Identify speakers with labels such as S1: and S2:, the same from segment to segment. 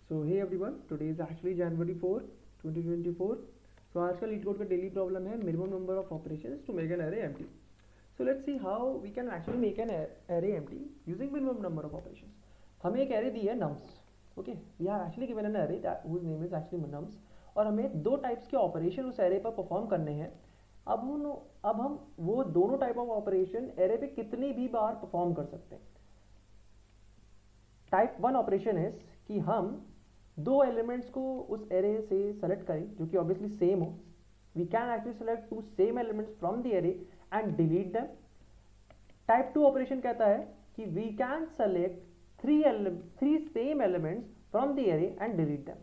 S1: So hey everyone, today is actually January 4, 2024. So आज का LeetCode का daily problem है minimum number of operations to make an array empty. So let's see how we can actually make an array empty using minimum number of operations. हमें एक array दी है nums. Okay, we have actually given an array that whose name is actually nums और हमें दो types के operation उस array पर perform करने हैं. अब हम वो दोनों type of operation array पे कितनी भी बार perform कर सकते हैं. टाइप 1 ऑपरेशन इज कि हम दो एलिमेंट्स को उस एरे से सेलेक्ट करें जो कि ऑब्वियसली सेम हो. We can actually select two same elements from the array and delete them. Type 2 operation कहता है कि we can select three same elements from the array and delete them.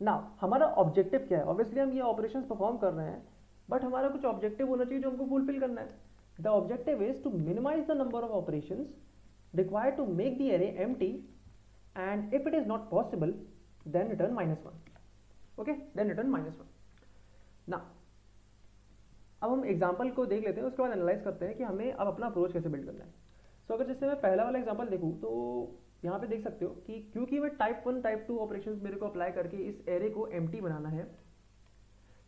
S1: Now हमारा objective क्या है? Obviously हम ये operation perform कर रहे हैं बट हमारा कुछ ऑब्जेक्टिव होना चाहिए जो हमको फुलफिल करना है. The objective is to minimise the number of operations required to make the array empty, and if it is not possible then return -1. okay, then return -1. now अब हम एग्जांपल को देख लेते हैं, उसके बाद एनालाइज करते हैं कि हमें अब अपना अप्रोच कैसे बिल्ड करना है. सो अगर जैसे मैं पहला वाला एग्जांपल देखूँ तो यहाँ पे देख सकते हो कि क्योंकि मैं टाइप 1 टाइप 2 ऑपरेशंस मेरे को अप्लाई करके इस एरे को एम्प्टी बनाना है.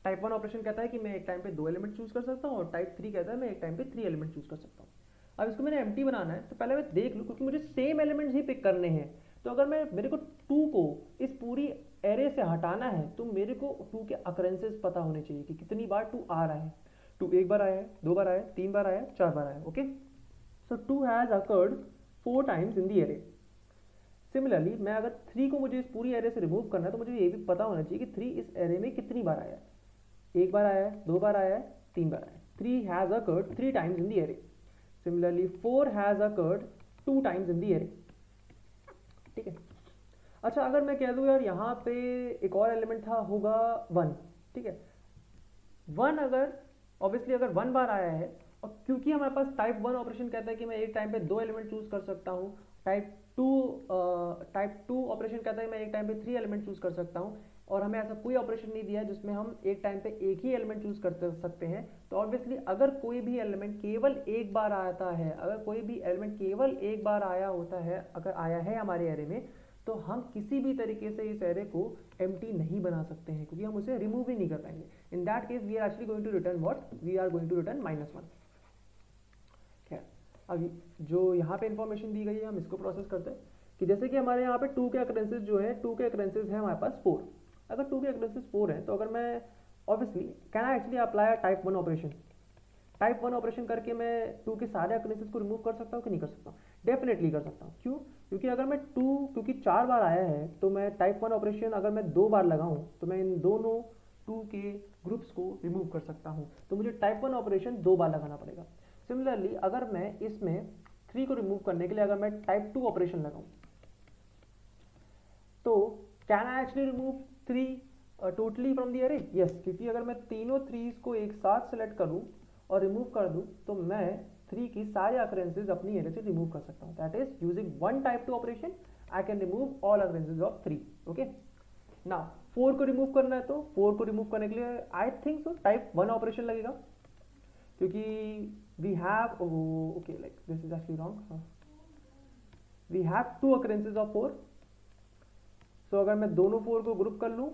S1: टाइप 1 ऑपरेशन कहता है कि मैं एक टाइम पे 2 एलिमेंट चूज कर सकता हूँ और टाइप 3 कहता है मैं एक टाइम पे 3 एलिमेंट चूज कर सकता हूँ. अब इसको मैंने एम्प्टी बनाना है तो पहले मैं देख लूँ क्योंकि मुझे सेम एलिमेंट्स ही पिक करने हैं. तो अगर मेरे को 2 को इस पूरी एरे से हटाना है तो मेरे को 2 के अकरेंसेस पता होने चाहिए कि कितनी बार 2 आ रहा है. 2 एक बार आया है, 2 बार आया है, 3 बार आया है, 4 बार आया है. Okay, so 2 has occurred 4 times in the array. Similarly मैं अगर 3 को मुझे इस पूरी एरे से रिमूव करना है तो मुझे ये भी पता होना चाहिए कि 3 इस एरे में कितनी बार आया है. एक बार आया है, 2 बार आया है, 3 बार आया है. 3 has occurred 3 times in the array. Similarly 4 has occurred 2 times in the array. ठीक है. अच्छा, अगर मैं कह दूं यार यहाँ पे एक और एलिमेंट था होगा 1. ठीक है, 1 अगर ऑब्वियसली अगर 1 बार आया है और क्योंकि हमारे पास टाइप 1 ऑपरेशन कहता है कि मैं एक टाइम पे 2 एलिमेंट चूज कर सकता हूँ. टाइप 2 ऑपरेशन कहता है मैं एक टाइम पे 3 एलिमेंट चूज कर सकता हूँ और हमें ऐसा कोई ऑपरेशन नहीं दिया है जिसमें हम एक टाइम पे एक ही एलिमेंट चूज कर सकते हैं. तो ऑब्वियसली अगर कोई भी एलिमेंट केवल एक बार आता है, अगर कोई भी एलिमेंट केवल एक बार आया होता है, अगर आया है हमारे एरे में, तो हम किसी भी तरीके से इस एरे को एम्प्टी नहीं बना सकते हैं क्योंकि हम उसे रिमूव ही नहीं कर पाएंगे. In that case we are actually going to return what? We are going to return -1. खैर, अभी जो यहाँ पे इंफॉर्मेशन दी गई है हम इसको प्रोसेस करते हैं कि जैसे कि हमारे यहाँ पे 2 के अकरेंसेस जो है, 2 के अकरेंसेस है हमारे पास 4. अगर 2 के अकरेंसेस 4 हैं तो अगर मैं obviously can I actually apply type 1 operation. Type 1 operation करके मैं 2 के सारे अकरेंसेस को रिमूव कर सकता हूँ कि नहीं कर सकता हूँ? डेफिनेटली कर सकता हूँ. क्यों? क्योंकि अगर मैं 2 क्योंकि 4 बार आया है तो मैं टाइप 1 ऑपरेशन अगर मैं 2 बार लगाऊँ तो मैं इन दोनों 2 के ग्रुप्स को रिमूव कर सकता हूँ. तो मुझे टाइप 1 ऑपरेशन 2 बार लगाना पड़ेगा. सिमिलरली अगर मैं इसमें 3 को रिमूव करने के लिए अगर मैं टाइप 2 ऑपरेशन लगाऊँ तो can I actually remove 3 totally from the array? Yes, क्योंकि अगर मैं तीनों 3s को एक साथ सेलेक्ट करूँ और रिमूव कर दूँ तो मैं 3 की सारे अकरेंसेस अपनी एरे से रिमूव कर सकता हूँ. That is using 1 type 2 operation I can remove all occurrences of 3. Okay, now 4 को रिमूव करना है तो 4 को रिमूव करने के लिए I think so type 1 operation लगेगा क्योंकि we have okay like this is actually wrong. We have 2 occurrences of 4. So अगर मैं दोनों 4 को ग्रुप कर लूँ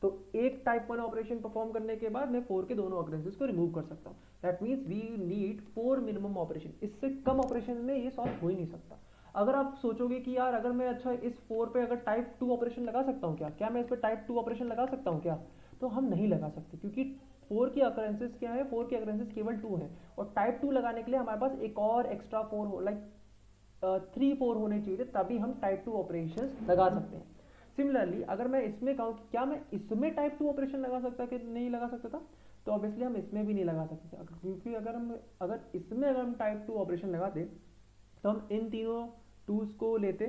S1: तो एक टाइप 1 ऑपरेशन परफॉर्म करने के बाद मैं 4 के दोनों अकरेंसेस को रिमूव कर सकता हूँ. That means we need 4 minimum operation. इससे कम ऑपरेशन में ये सॉल्व हो ही नहीं सकता. अगर आप सोचोगे कि यार अगर मैं अच्छा इस 4 पे अगर टाइप 2 ऑपरेशन लगा सकता हूँ क्या मैं इस पर टाइप 2 ऑपरेशन लगा सकता हूँ क्या? तो हम नहीं लगा सकते क्योंकि 4 की अकरेंसेस क्या है? 4 की अकरेंसेस केवल 2 है और टाइप 2 लगाने के लिए हमारे पास एक और एक्स्ट्रा 4 हो लाइक 3-4 होने चाहिए तभी हम टाइप 2 ऑपरेशन लगा सकते हैं. सिमिलरली अगर मैं इसमें कहूँ क्या मैं इसमें टाइप 2 ऑपरेशन लगा सकता कि नहीं लगा सकता था, तो ऑब्वियसली हम इसमें भी नहीं लगा सकते थे क्योंकि अगर इसमें हम टाइप 2 ऑपरेशन लगाते तो हम इन तीनों 2s को लेते.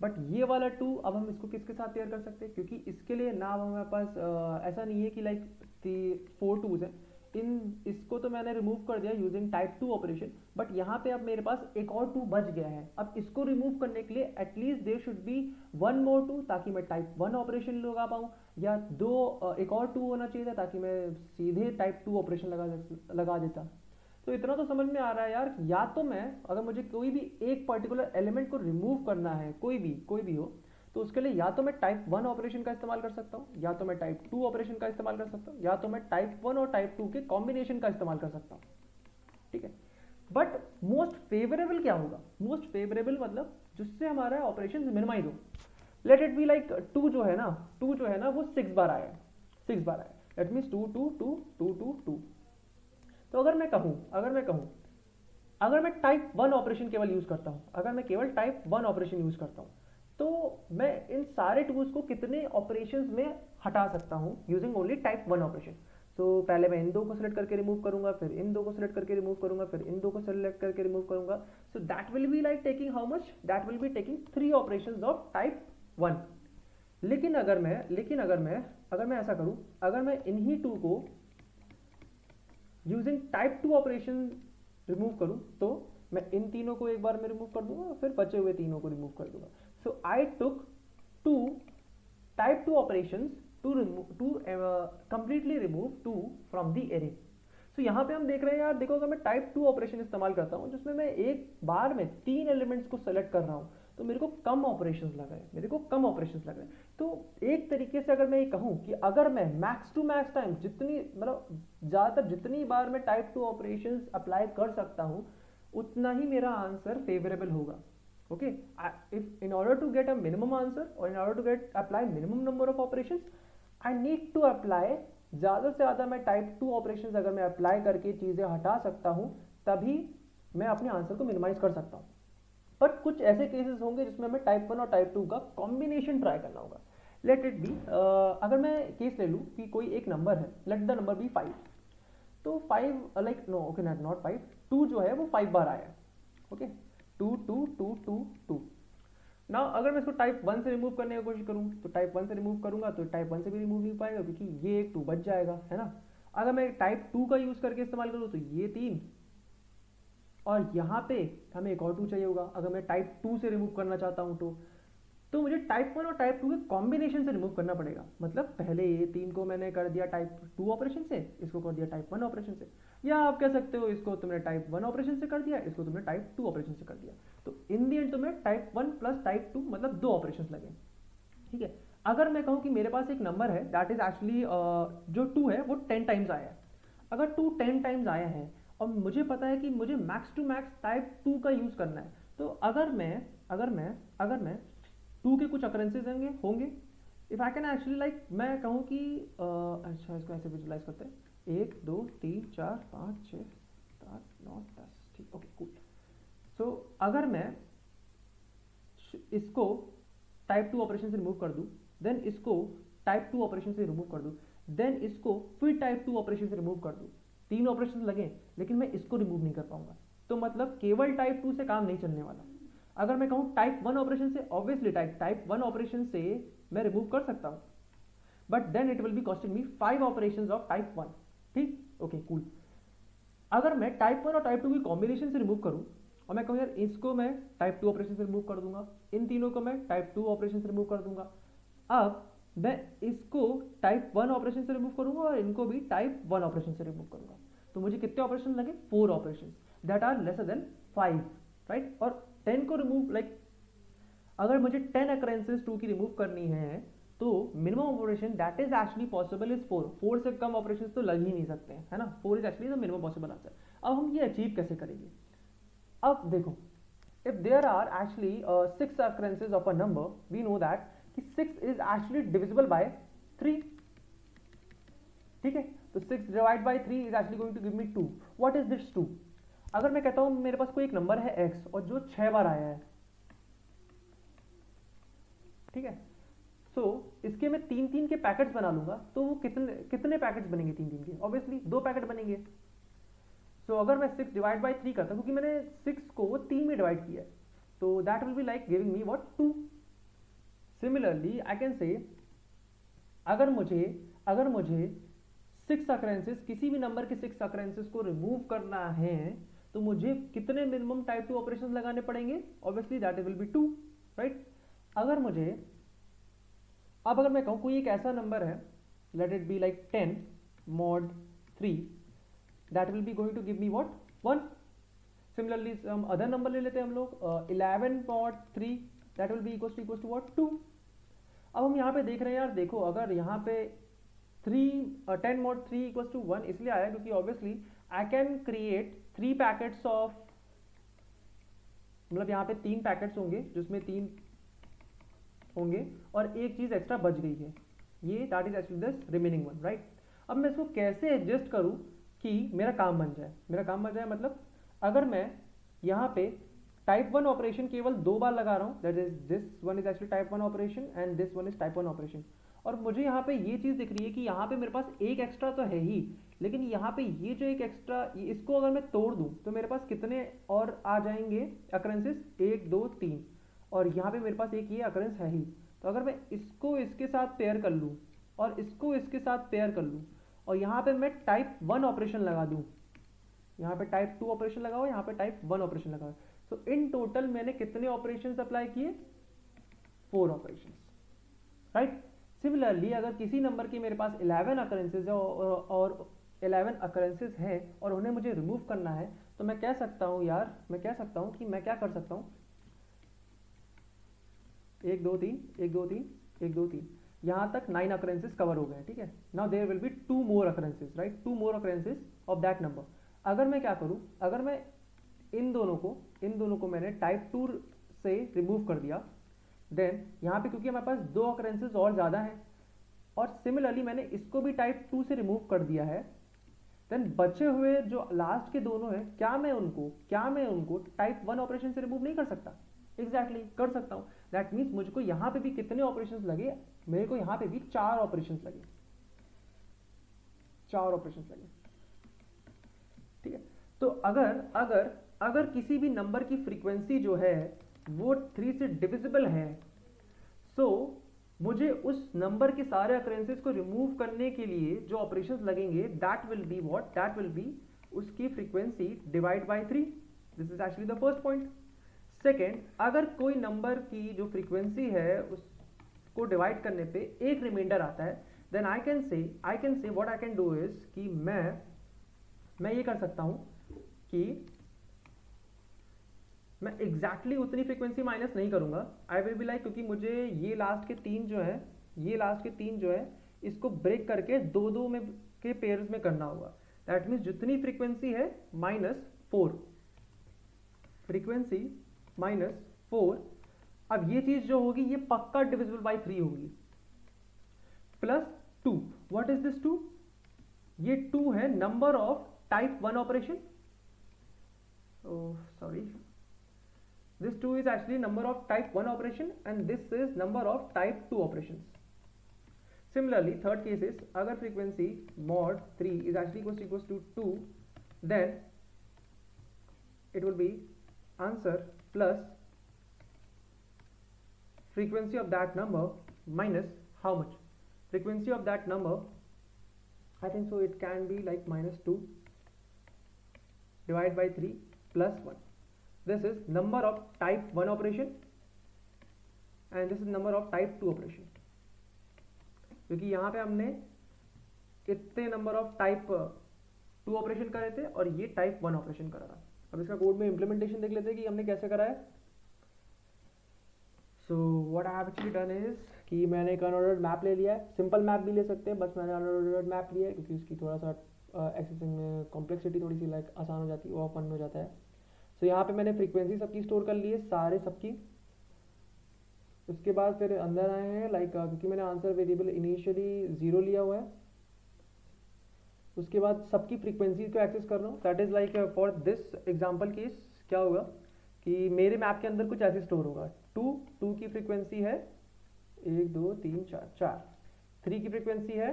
S1: बट ये वाला 2 अब हम इसको किसके साथ पेयर कर सकते हैं क्योंकि इसके लिए ना हमारे पास ऐसा नहीं है कि लाइक 4 2s है. इसको तो मैंने रिमूव कर दिया यूजिंग टाइप 2 ऑपरेशन बट यहाँ पे अब मेरे पास एक और 2 बच गया है. अब इसको रिमूव करने के लिए एटलीस्ट देयर शुड बी 1 मोर 2 ताकि मैं टाइप 1 ऑपरेशन लगा पाऊँ या एक और 2 होना चाहिए था ताकि मैं सीधे टाइप 2 ऑपरेशन लगा देता. तो इतना तो समझ में आ रहा है यार, या तो मैं अगर मुझे कोई भी एक पर्टिकुलर एलिमेंट को रिमूव करना है कोई भी हो तो उसके लिए या तो मैं टाइप 1 ऑपरेशन का इस्तेमाल कर सकता हूँ, या तो मैं टाइप 2 ऑपरेशन का इस्तेमाल कर सकता हूँ, या तो मैं टाइप 1 और टाइप 2 के कॉम्बिनेशन का इस्तेमाल कर सकता हूँ, ठीक है। बट मोस्ट फेवरेबल क्या होगा? मोस्ट फेवरेबल मतलब जिससे हमारा ऑपरेशन मिनिमाइज हो। लेट इट बी लाइक 2 जो है ना, 2 जो है ना वो 6 बार आया है, 6 बार आया, दैट मीन्स 2 2 2 2 2 2। तो अगर मैं कहूँ अगर मैं टाइप 1 ऑपरेशन केवल यूज करता हूँ, अगर मैं केवल टाइप 1 ऑपरेशन यूज करता हूँ, तो मैं इन सारे टूल्स को कितने ऑपरेशंस में हटा सकता हूँ यूजिंग ओनली टाइप 1 ऑपरेशन। तो पहले मैं इन दो को सिलेक्ट करके रिमूव करूंगा, फिर इन दो को सिलेक्ट करके रिमूव करूंगा, फिर इन दो को सिलेक्ट करके रिमूव करूंगा। So that will be like taking how much? That will be taking 3 operations of type 1। लेकिन अगर मैं ऐसा करूं, अगर मैं इन्हीं टू को यूजिंग टाइप 2 ऑपरेशन रिमूव करूं, तो मैं इन तीनों को एक बार में रिमूव कर दूंगा, फिर बचे हुए तीनों को रिमूव कर दूंगा। So I took 2 type 2 operations to completely remove 2 from the array. So यहाँ पे हम देख रहे हैं यार, देखो अगर मैं टाइप 2 ऑपरेशन इस्तेमाल करता हूँ जिसमें मैं एक बार में 3 एलिमेंट्स को सेलेक्ट कर रहा हूँ, तो मेरे को कम ऑपरेशंस लग रहे हैं, तो एक तरीके से अगर मैं ये कहूँ कि अगर मैं मैक्स टू मैक्स टाइम जितनी मतलब ज़्यादातर जितनी बार मैं टाइप 2 ऑपरेशंस अप्लाई कर सकता हूँ, उतना ही मेरा आंसर फेवरेबल होगा। Okay, if in order to get a minimum answer or in order to get apply minimum number of operations, I need to apply ज़्यादा से ज़्यादा मैं टाइप 2 ऑपरेशंस अगर मैं अप्लाई करके चीज़ें हटा सकता हूँ, तभी मैं अपने आंसर को मिनिमाइज कर सकता हूँ। बट कुछ ऐसे केसेस होंगे जिसमें हमें टाइप 1 और टाइप 2 का कॉम्बिनेशन ट्राई करना होगा। लेट इट बी, अगर मैं केस ले लूँ कि कोई एक नंबर है, लेट द नंबर बी 5, तो 5 लाइक नो ओके नॉट 5, 2 जो है वो 5 बार आया है, ओके 2 2 2 2 2। ना अगर मैं इसको टाइप 1 से रिमूव करने की कोशिश करूँ, तो टाइप 1 से रिमूव करूंगा तो टाइप 1 से भी रिमूव नहीं पाएगा, क्योंकि ये एक 2 बच जाएगा, है ना। अगर मैं टाइप 2 का यूज करके इस्तेमाल करूँ तो ये 3, और यहाँ पे हमें एक और 2 चाहिए होगा अगर मैं टाइप 2 से रिमूव करना चाहता हूँ तो मुझे टाइप 1 और टाइप 2 के कॉम्बिनेशन से रिमूव करना पड़ेगा। मतलब पहले ये 3 को मैंने कर दिया टाइप 2 ऑपरेशन से, इसको कर दिया टाइप 1 ऑपरेशन से, या आप कह सकते हो इसको तुमने टाइप 1 ऑपरेशन से कर दिया, इसको तुमने टाइप 2 ऑपरेशन से कर दिया। तो इन दी एंड तुम्हें टाइप 1 प्लस टाइप 2 मतलब 2 ऑपरेशन लगे, ठीक है। अगर मैं कहूँ कि मेरे पास एक नंबर है दैट इज एक्चुअली जो 2 है वो 10 टाइम्स आया है, अगर 2 10 टाइम्स आया है और मुझे पता है कि मुझे मैक्स टू मैक्स टाइप 2 का यूज करना है, तो अगर मैं 2 के कुछ अकरेंसेज होंगे, if I can actually like मैं कहूँ कि अच्छा इसको ऐसे विजुलाइज करते हैं, 1 2 3 4 5 6 7 9 10, ठीक, ओके कूल। सो अगर मैं इसको टाइप 2 ऑपरेशन से रिमूव कर दूं, देन इसको टाइप 2 ऑपरेशन से रिमूव कर दूं, देन इसको फिर टाइप 2 ऑपरेशन से रिमूव कर दूं, 3 ऑपरेशन लगे लेकिन मैं इसको रिमूव नहीं कर पाऊंगा, तो मतलब केवल टाइप 2 से काम नहीं चलने वाला। अगर मैं कहूँ टाइप 1 ऑपरेशन से, ऑब्वियसली टाइप 1 ऑपरेशन से मैं रिमूव कर सकता हूँ, but then it will be costing me 5 operations of type 1, ठीक, ओके कूल। अगर मैं टाइप 1 और टाइप 2 की कॉम्बिनेशन से रिमूव करूँ और मैं कहूँ यार इसको मैं टाइप 2 ऑपरेशन से रिमूव कर दूंगा, इन तीनों को मैं टाइप 2 ऑपरेशन से रिमूव कर दूंगा, अब मैं इसको टाइप 1 ऑपरेशन से रिमूव करूंगा और इनको भी टाइप 1 ऑपरेशन से रिमूव करूंगा, तो मुझे कितने ऑपरेशन लगे? 4 operation that are lesser than 5, right. और 10 को रिमूव लाइक अगर मुझे 10 अकरेंसेस 2 की रिमूव करनी है, तो minimum operation that is actually possible is 4 से कम ऑपरेशन तो लग ही नहीं सकते हैं, है ना। 4 is actually the minimum possible answer. अब हम ये अचीव कैसे करेंगे? अब देखो, if there are actually 6 occurrences of a number, we know that कि 6 is actually divisible by 3, ठीक है। तो 6 divide by 3 is actually going to give me 2. What is this 2? अगर मैं कहता हूं मेरे पास कोई एक नंबर है x और जो 6 बार आया है, ठीक है, सो इसके मैं 3 के पैकेट्स बना लूंगा, तो वो कितने पैकेट्स बनेंगे? 3 के, ऑब्वियसली 2 पैकेट बनेंगे। सो अगर मैं 6 डिवाइड बाई 3 करता हूँ, क्योंकि मैंने 6 को 3 में डिवाइड किया है, तो that will be like giving me what? 2। Similarly I can से अगर मुझे 6 अकरेंसेस, किसी भी नंबर के 6 अकरेंसेस को रिमूव करना है, तो मुझे कितने मिनिमम टाइप 2 ऑपरेशन लगाने पड़ेंगे? Obviously that will be 2, right. अगर मैं कहूँ कोई एक ऐसा नंबर है, let it be like 10 mod 3, that will be going to give me what? 1। Similarly हम अदर नंबर ले लेते हैं हम लोग, 11 mod 3, that will be equals to what? 2। अब हम यहाँ पे देख रहे हैं यार, देखो अगर यहाँ पे 10 mod 3 equals to 1 इसलिए आया क्योंकि obviously I can create 3 packets of, मतलब यहाँ पे 3 पैकेट्स होंगे जिसमें 3 होंगे और एक चीज एक्स्ट्रा बच गई है, ये that is actually this remaining one, right. अब मैं इसको कैसे एडजस्ट करूं कि मेरा काम बन जाए, मेरा काम बन जाए मतलब अगर मैं यहाँ पे टाइप 1 ऑपरेशन केवल 2 बार लगा रहा हूँ, that is this one is actually type 1 operation and this one is type 1 operation, और मुझे यहाँ पे ये चीज दिख रही है कि यहाँ पे मेरे पास एक एक्स्ट्रा तो है ही, लेकिन यहाँ पे ये जो एक एक्स्ट्रा, इसको अगर मैं तोड़ दूं तो मेरे पास कितने और आ जाएंगे अकरेंसेस, 1 2 3, और यहाँ पे मेरे पास एक ये अकरेंस है ही। तो अगर मैं इसको इसके साथ पेयर कर लूँ और इसको इसके साथ पेयर कर लूँ और यहाँ पे मैं टाइप 1 ऑपरेशन लगा दूँ, यहाँ पे टाइप 2 ऑपरेशन लगाओ, यहाँ पे टाइप 1 ऑपरेशन लगाओ, तो इन टोटल मैंने कितने ऑपरेशंस अप्लाई किए, 4 ऑपरेशंस, राइट। सिमिलरली अगर किसी नंबर की मेरे पास 11 अकरेंसेज है और 11 अकरेंसेज हैं और उन्हें मुझे रिमूव करना है, तो मैं कह सकता हूँ यार, मैं कह सकता हूँ कि मैं क्या कर सकता हूँ, 1 2 3 1 2 3 1 2 3, यहाँ तक 9 अकरेंसेज कवर हो गए, ठीक है। Now there will be 2 more occurrences, right, 2 more occurrences of that number. अगर मैं क्या करूँ, अगर मैं इन दोनों को मैंने टाइप 2 से रिमूव कर दिया, देन यहाँ पे क्योंकि हमारे पास 2 अकरेंसेज और ज़्यादा हैं और सिमिलरली मैंने इसको भी टाइप 2 से रिमूव कर दिया है, देन बचे हुए जो लास्ट के दोनों हैं, क्या मैं उनको टाइप 1 ऑपरेशन से रिमूव नहीं कर सकता? एग्जैक्टली कर सकता हूँ। दैट मीन्स मुझको यहाँ पे भी कितने ऑपरेशंस लगे, मेरे को यहाँ पे भी 4 ऑपरेशंस लगे, 4 ऑपरेशंस लगे, ठीक है। तो अगर किसी भी नंबर की फ्रीक्वेंसी जो है वो 3 से डिविजिबल है, सो मुझे उस नंबर के सारे अकरेंसेस को रिमूव करने के लिए जो ऑपरेशंस लगेंगे, that will be what, that will be उसकी frequency divide by 3। This is actually the first point. Second, अगर कोई नंबर की जो फ्रीक्वेंसी है उसको डिवाइड करने पे एक रिमाइंडर आता है, then I can say what I can do is कि मैं ये कर सकता हूं कि मैं एग्जैक्टली उतनी फ्रीक्वेंसी माइनस नहीं करूंगा। आई विल बी लाइक, क्योंकि मुझे ये लास्ट के तीन जो है इसको ब्रेक करके दो दो में के पेयर्स में करना होगा। दैट मीन्स जितनी फ्रीक्वेंसी है -4, फ्रीक्वेंसी -4। अब ये चीज जो होगी ये पक्का डिविजिबल बाई 3 होगी। +2, व्हाट इज दिस 2? ये 2 है number of type 1 operation, sorry, this 2 is actually number of type 1 operation and this is number of type 2 operations. Similarly, third case is agar frequency mod 3 is actually equals to 2, then it will be answer plus frequency of that number minus how much? Frequency of that number, I think so it can be like -2 divided by 3 plus 1. This is number of type 1 operation and this is number of type 2 operation, क्योंकि यहाँ पे हमने कितने number of type 2 operation करे थे और ये type 1 operation करा था। अब इसका कोड में इम्प्लीमेंटेशन देख लेते हैं कि हमने कैसे करा है। So what I have actually done is कि मैंने एक अनऑर्डर्ड मैप ले लिया है, सिंपल मैप भी ले सकते हैं, बस मैंने अनऑर्डर्ड मैप लिया है क्योंकि उसकी थोड़ा सा एक्सेसिंग में कॉम्प्लेक्सिटी थोड़ी सी लाइक आसान हो जाती है, वो फन हो जाता है। सो यहाँ पे मैंने फ्रीक्वेंसी सबकी स्टोर कर ली है, सारे सबकी। उसके बाद फिर अंदर आए हैं लाइक क्योंकि मैंने आंसर वेरिएबल इनिशियली 0 लिया हुआ है, उसके बाद सबकी फ्रीक्वेंसी को एक्सेस कर रहा हूँ। That is like for this example case क्या होगा कि मेरे मैप के अंदर कुछ ऐसे स्टोर होगा, 2 की फ्रीक्वेंसी है 1 2 3 4, 3 की फ्रीक्वेंसी है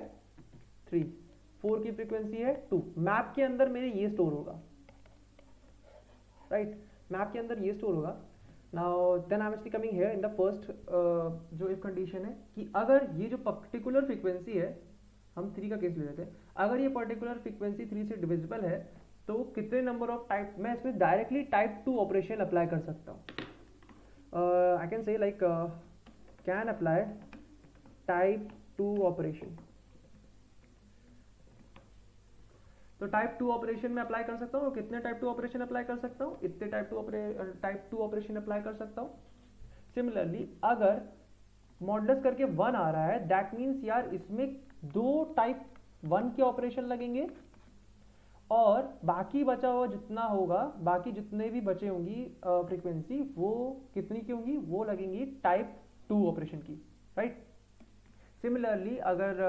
S1: 3, 4 की फ्रीक्वेंसी है 2। मैप के अंदर मेरे ये स्टोर होगा, राइट, मैप के अंदर ये स्टोर होगा। Now then I am actually coming here in the first जो इफ कंडीशन है कि अगर ये जो पर्टिकुलर फ्रीक्वेंसी है, हम 3 का केस ले लेते हैं, अगर ये पर्टिकुलर फ्रीक्वेंसी 3 से डिविजिबल है तो कितने नंबर ऑफ टाइप, मैं इसमें डायरेक्टली टाइप 2 ऑपरेशन अप्लाई कर सकता हूँ। आई कैन से like can apply type 2 operation. तो टाइप 2 ऑपरेशन में अप्लाई कर सकता हूँ। कितने टाइप 2 ऑपरेशन अप्लाई कर सकता हूँ? इतने टाइप 2 ऑपरेशन अप्लाई कर सकता हूँ। सिमिलरली अगर मॉडुलस करके 1 आ रहा है, दैट मीन्स यार इसमें 2 टाइप 1 के ऑपरेशन लगेंगे और बाकी बचा हुआ जितना होगा, बाकी जितने भी बचे होंगी फ्रीक्वेंसी, वो कितनी की होंगी, वो लगेंगी टाइप 2 ऑपरेशन की, राइट। सिमिलरली अगर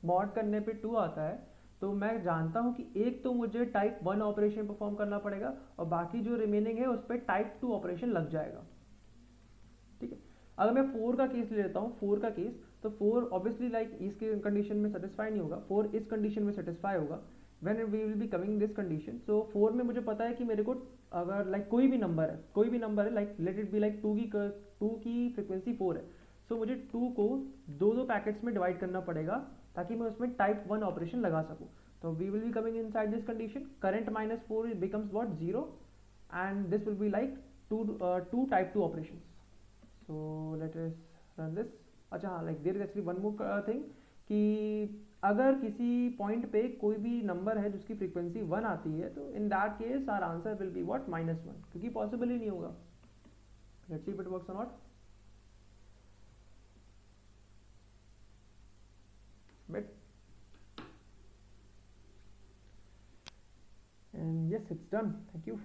S1: मॉड करने पे 2 आता है तो मैं जानता हूं कि एक तो मुझे टाइप 1 ऑपरेशन परफॉर्म करना पड़ेगा और बाकी जो रिमेनिंग है उस पर टाइप 2 ऑपरेशन लग जाएगा, ठीक है। अगर मैं 4 का केस ले लेता हूँ, 4 का केस, तो 4 ऑब्वियसली लाइक इसके कंडीशन में सेटिस्फाई नहीं होगा, 4 इस कंडीशन में सेटिस्फाई होगा, when we will be coming this condition. So 4 में मुझे पता है कि मेरे को अगर लाइक कोई भी नंबर है like late it be like 2 की फ्रिक्वेंसी 4 है, सो मुझे 2 को दो पैकेट्स में डिवाइड करना पड़ेगा ताकि मैं उसमें टाइप 1 ऑपरेशन लगा सकूँ। तो we will be coming inside this condition, current -4 becomes what 0 and this will be like two type 2 operations. So let us run this. अच्छा हाँ, like there is actually one more thing कि अगर किसी point पे कोई भी number है जिसकी फ्रीक्वेंसी 1 आती है तो in that case our answer will be what -1, क्योंकि पॉसिबल ही नहीं होगा। Let's see if it works और not. But and yes, it's done, thank you.